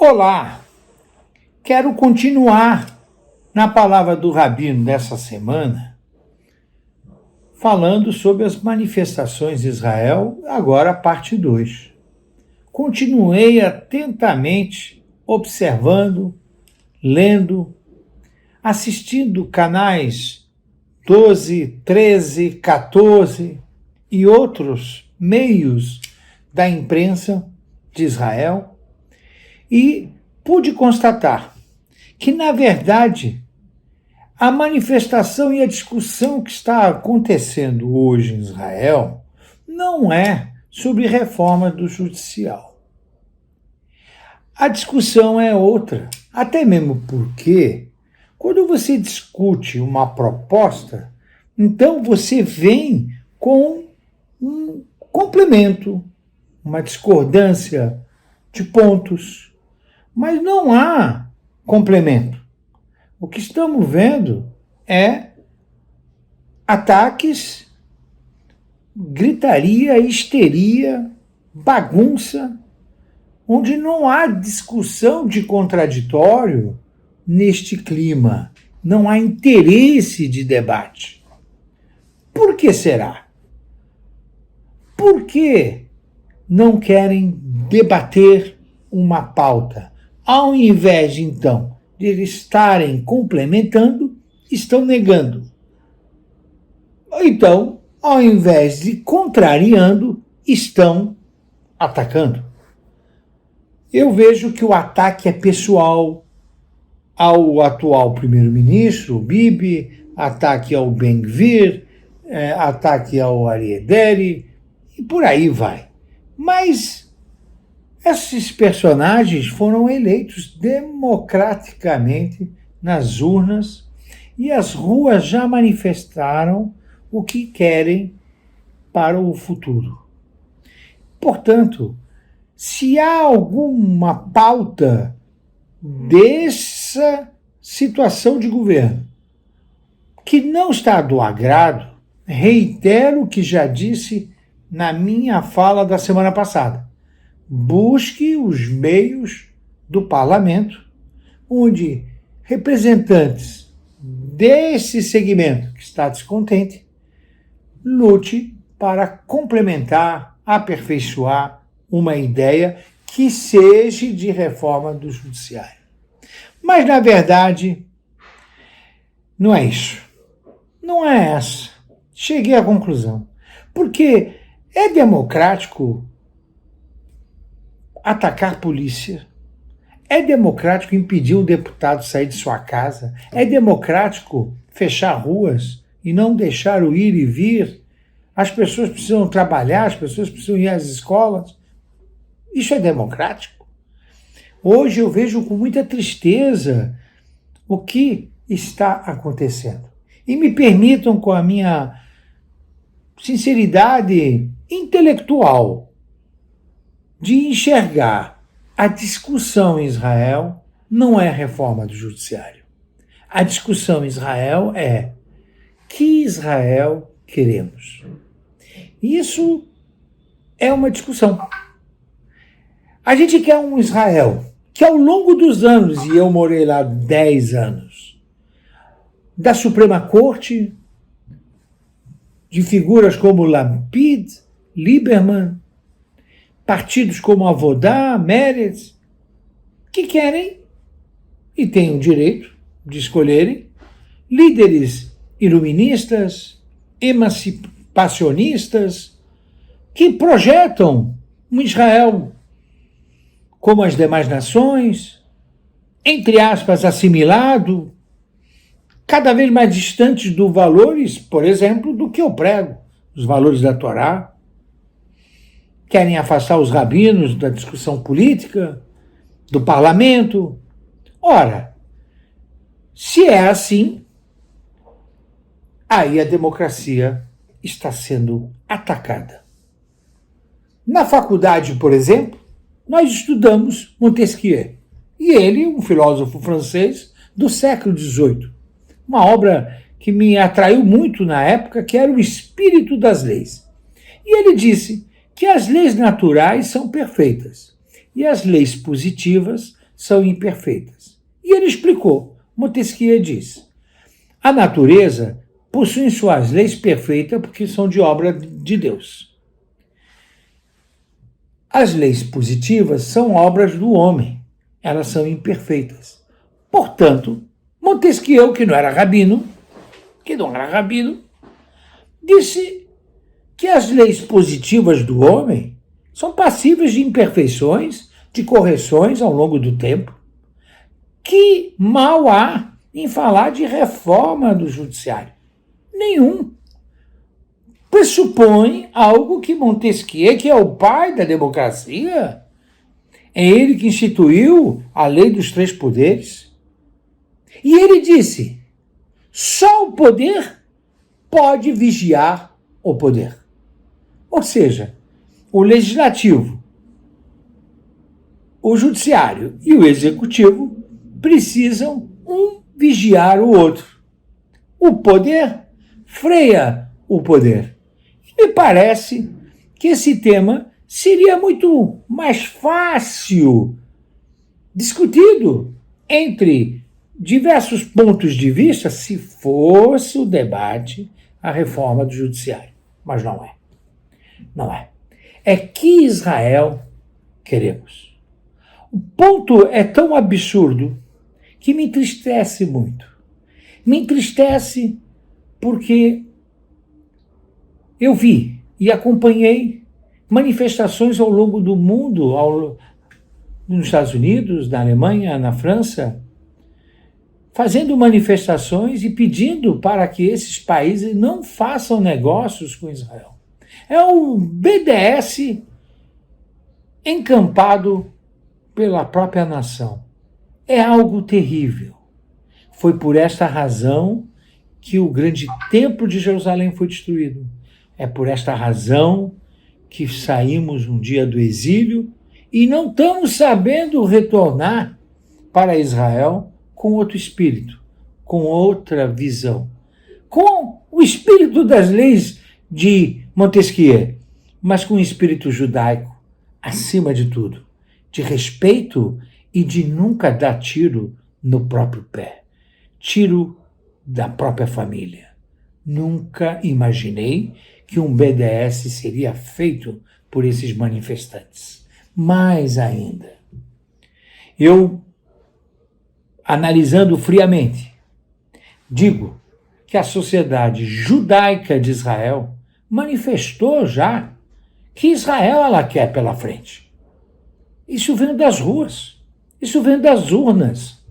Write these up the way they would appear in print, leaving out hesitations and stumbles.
Olá, quero continuar na palavra do Rabino dessa semana, falando sobre as manifestações de Israel, agora a parte 2. Continuei atentamente observando, lendo, assistindo canais 12, 13, 14 e outros meios da imprensa de Israel, e pude constatar que, na verdade, a manifestação e a discussão que está acontecendo hoje em Israel não é sobre reforma do judicial. A discussão é outra, até mesmo porque, quando você discute uma proposta, então você vem com um complemento, uma discordância de pontos, mas não há complemento. O que estamos vendo é ataques, gritaria, histeria, bagunça, onde não há discussão de contraditório neste clima. Não há interesse de debate. Por que será? Por que não querem debater uma pauta? Ao invés, então, de estarem complementando, estão negando. Então, ao invés de contrariando, estão atacando. Eu vejo que o ataque é pessoal ao atual primeiro-ministro, Bibi, ataque ao Ben-Gvir, ataque ao Aryeh Deri, e por aí vai. Mas esses personagens foram eleitos democraticamente nas urnas e as ruas já manifestaram o que querem para o futuro. Portanto, se há alguma pauta dessa situação de governo que não está do agrado, reitero o que já disse na minha fala da semana passada. Busque os meios do parlamento, onde representantes desse segmento que está descontente lute para complementar, aperfeiçoar uma ideia que seja de reforma do judiciário. Mas, na verdade, não é isso. Não é essa. Cheguei à conclusão. Porque é democrático atacar polícia. É democrático impedir um deputado sair de sua casa. É democrático fechar ruas e não deixar o ir e vir. As pessoas precisam trabalhar, as pessoas precisam ir às escolas. Isso é democrático? Hoje eu vejo com muita tristeza o que está acontecendo. E me permitam, com a minha sinceridade intelectual, de enxergar a discussão em Israel não é reforma do judiciário. A discussão em Israel é que Israel queremos. Isso é uma discussão. A gente quer um Israel que, ao longo dos anos, e eu morei lá 10 anos, da Suprema Corte, de figuras como Lapid, Lieberman, partidos como Avodá, Meretz, que querem e têm o direito de escolherem líderes iluministas, emancipacionistas, que projetam um Israel como as demais nações, entre aspas, assimilado, cada vez mais distante dos valores, por exemplo, do que eu prego, os valores da Torá. Querem afastar os rabinos da discussão política, do parlamento. Ora, se é assim, aí a democracia está sendo atacada. Na faculdade, por exemplo, nós estudamos Montesquieu, e ele, um filósofo francês do século XVIII, uma obra que me atraiu muito na época, que era O Espírito das Leis. E ele disse que as leis naturais são perfeitas e as leis positivas são imperfeitas. E ele explicou. Montesquieu diz: a natureza possui suas leis perfeitas porque são de obra de Deus. As leis positivas são obras do homem. Elas são imperfeitas. Portanto, Montesquieu, que não era rabino, disse que as leis positivas do homem são passíveis de imperfeições, de correções ao longo do tempo. Que mal há em falar de reforma do judiciário? Nenhum. Pressupõe algo que Montesquieu, que é o pai da democracia, é ele que instituiu a lei dos três poderes. E ele disse: só o poder pode vigiar o poder. Ou seja, o legislativo, o judiciário e o executivo precisam um vigiar o outro. O poder freia o poder. Me parece que esse tema seria muito mais fácil discutido entre diversos pontos de vista se fosse o debate a reforma do judiciário. Mas não é. Não é. É que Israel queremos. O ponto é tão absurdo que me entristece muito. Me entristece porque eu vi e acompanhei manifestações ao longo do mundo, nos Estados Unidos, na Alemanha, na França, fazendo manifestações e pedindo para que esses países não façam negócios com Israel. É o BDS encampado pela própria nação. É algo terrível. Foi por esta razão que o grande templo de Jerusalém foi destruído. É por esta razão que saímos um dia do exílio e não estamos sabendo retornar para Israel com outro espírito, com outra visão, com o espírito das leis de Montesquieu, mas com o espírito judaico, acima de tudo, de respeito e de nunca dar tiro no próprio pé, tiro da própria família. Nunca imaginei que um BDS seria feito por esses manifestantes. Mais ainda, eu, analisando friamente, digo que a sociedade judaica de Israel manifestou já que Israel ela quer pela frente. Isso vem das ruas, isso vem das urnas.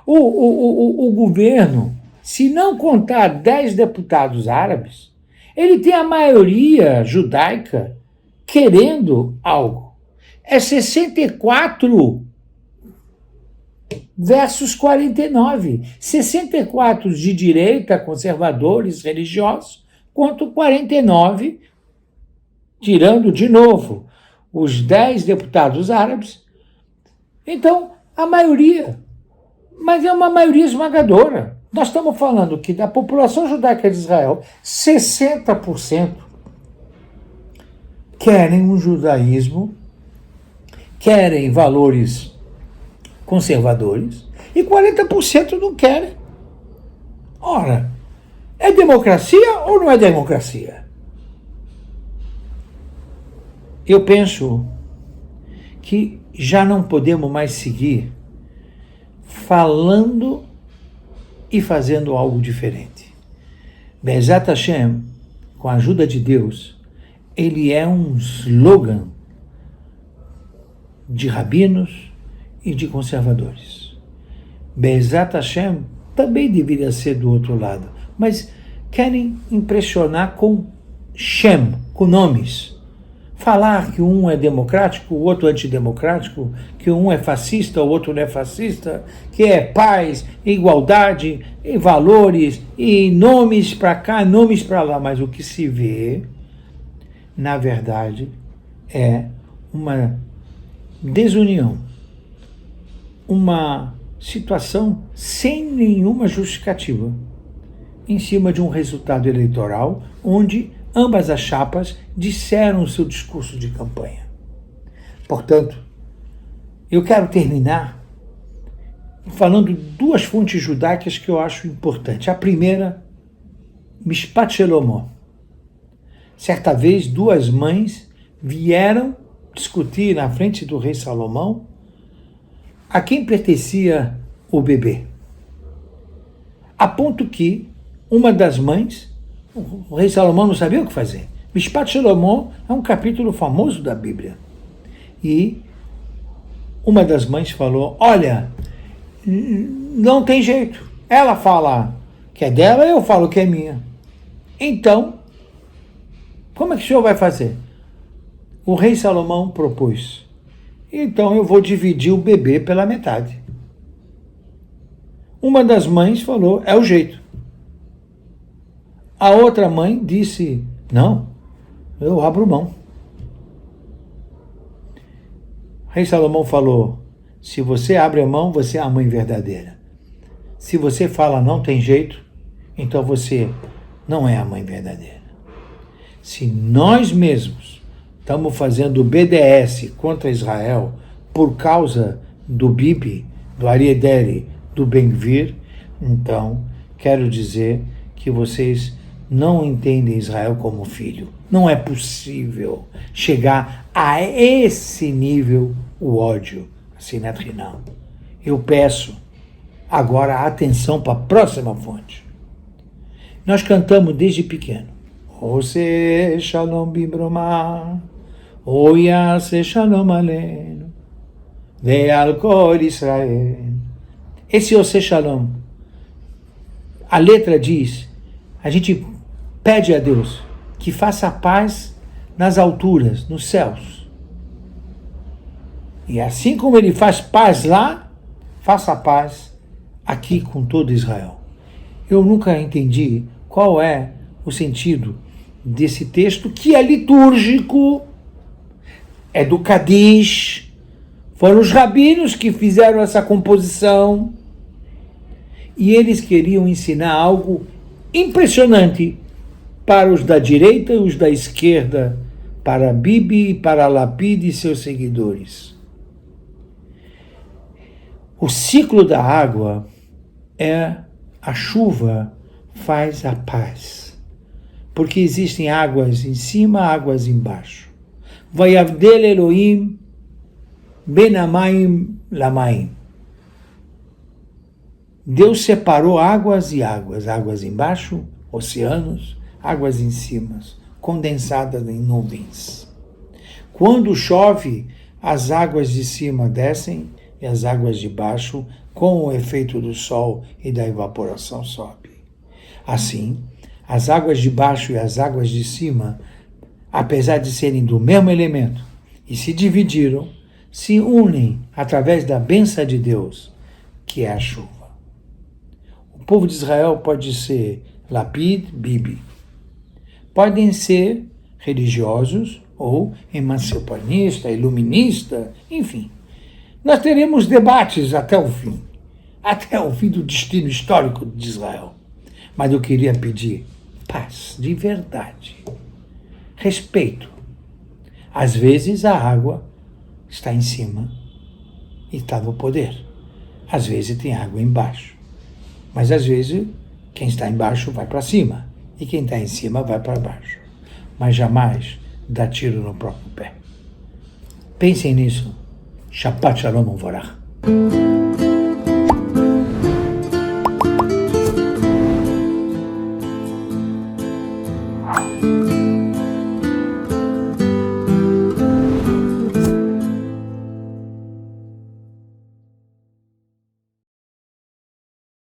O governo, se não contar 10 deputados árabes, ele tem a maioria judaica querendo algo. É 64 versus 49. 64 de direita, conservadores, religiosos, contra 49, tirando de novo os 10 deputados árabes. Então, a maioria, mas é uma maioria esmagadora. Nós estamos falando que da população judaica de Israel, 60% querem um judaísmo, querem valores conservadores, e 40% não querem. Ora, é democracia ou não é democracia? Eu penso que já não podemos mais seguir falando e fazendo algo diferente. Be'ezrat Hashem, com a ajuda de Deus, ele é um slogan de rabinos e de conservadores. Be'ezrat Hashem também deveria ser do outro lado, mas querem impressionar com Shem, com nomes. Falar que um é democrático, o outro é antidemocrático, que um é fascista, o outro não é fascista, que é paz, igualdade, e valores, e nomes para cá, nomes para lá. Mas o que se vê, na verdade, é uma desunião, uma situação sem nenhuma justificativa, em cima de um resultado eleitoral onde ambas as chapas disseram o seu discurso de campanha. Portanto, eu quero terminar falando duas fontes judaicas que eu acho importantes. A primeira, Mishpat Shlomo. Certa vez, duas mães vieram discutir na frente do rei Salomão a quem pertencia o bebê. A ponto que uma das mães, o rei Salomão não sabia o que fazer. Mishpat Shlomo é um capítulo famoso da Bíblia. E uma das mães falou, olha, não tem jeito. Ela fala que é dela, eu falo que é minha. Então, como é que o senhor vai fazer? O rei Salomão propôs, então eu vou dividir o bebê pela metade. Uma das mães falou, é o jeito. A outra mãe disse, não, eu abro mão. O rei Salomão falou, se você abre a mão, você é a mãe verdadeira. Se você fala não tem jeito, então você não é a mãe verdadeira. Se nós mesmos estamos fazendo BDS contra Israel por causa do Bibi, do Aryeh Deri, do Ben-Gvir, então quero dizer que vocês não entendem Israel como filho. Não é possível chegar a esse nível o ódio. Sinat Hinam. Eu peço agora atenção para a próxima fonte. Nós cantamos desde pequeno. Ose Shalom Bibroma, Oyase Shalom Aleinu, Ve'al Kol Israel. Esse Ose Shalom, a letra diz, a gente pede a Deus que faça paz nas alturas, nos céus. E assim como ele faz paz lá, faça paz aqui com todo Israel. Eu nunca entendi qual é o sentido desse texto, que é litúrgico, é do Kadish, foram os rabinos que fizeram essa composição, e eles queriam ensinar algo impressionante para os da direita e os da esquerda, para Bibi, para Lapid e seus seguidores. O ciclo da água é a chuva faz a paz, porque existem águas em cima, águas embaixo. Vayavdel Elohim ben hamayim lamayim. Deus separou águas e águas, águas embaixo, oceanos, águas em cima, condensadas em nuvens. Quando chove, as águas de cima descem e as águas de baixo, com o efeito do sol e da evaporação, sobe. Assim, as águas de baixo e as águas de cima, apesar de serem do mesmo elemento e se dividiram, se unem através da bênção de Deus, que é a chuva. O povo de Israel pode ser Lapid, Bibi. Podem ser religiosos ou emancipacionista, iluminista, enfim. Nós teremos debates até o fim do destino histórico de Israel. Mas eu queria pedir paz, de verdade, respeito. Às vezes a água está em cima e está no poder. Às vezes tem água embaixo. Mas às vezes quem está embaixo vai para cima e quem está em cima vai para baixo. Mas jamais dá tiro no próprio pé. Pensem nisso. Shabbat Shalom Uvarach.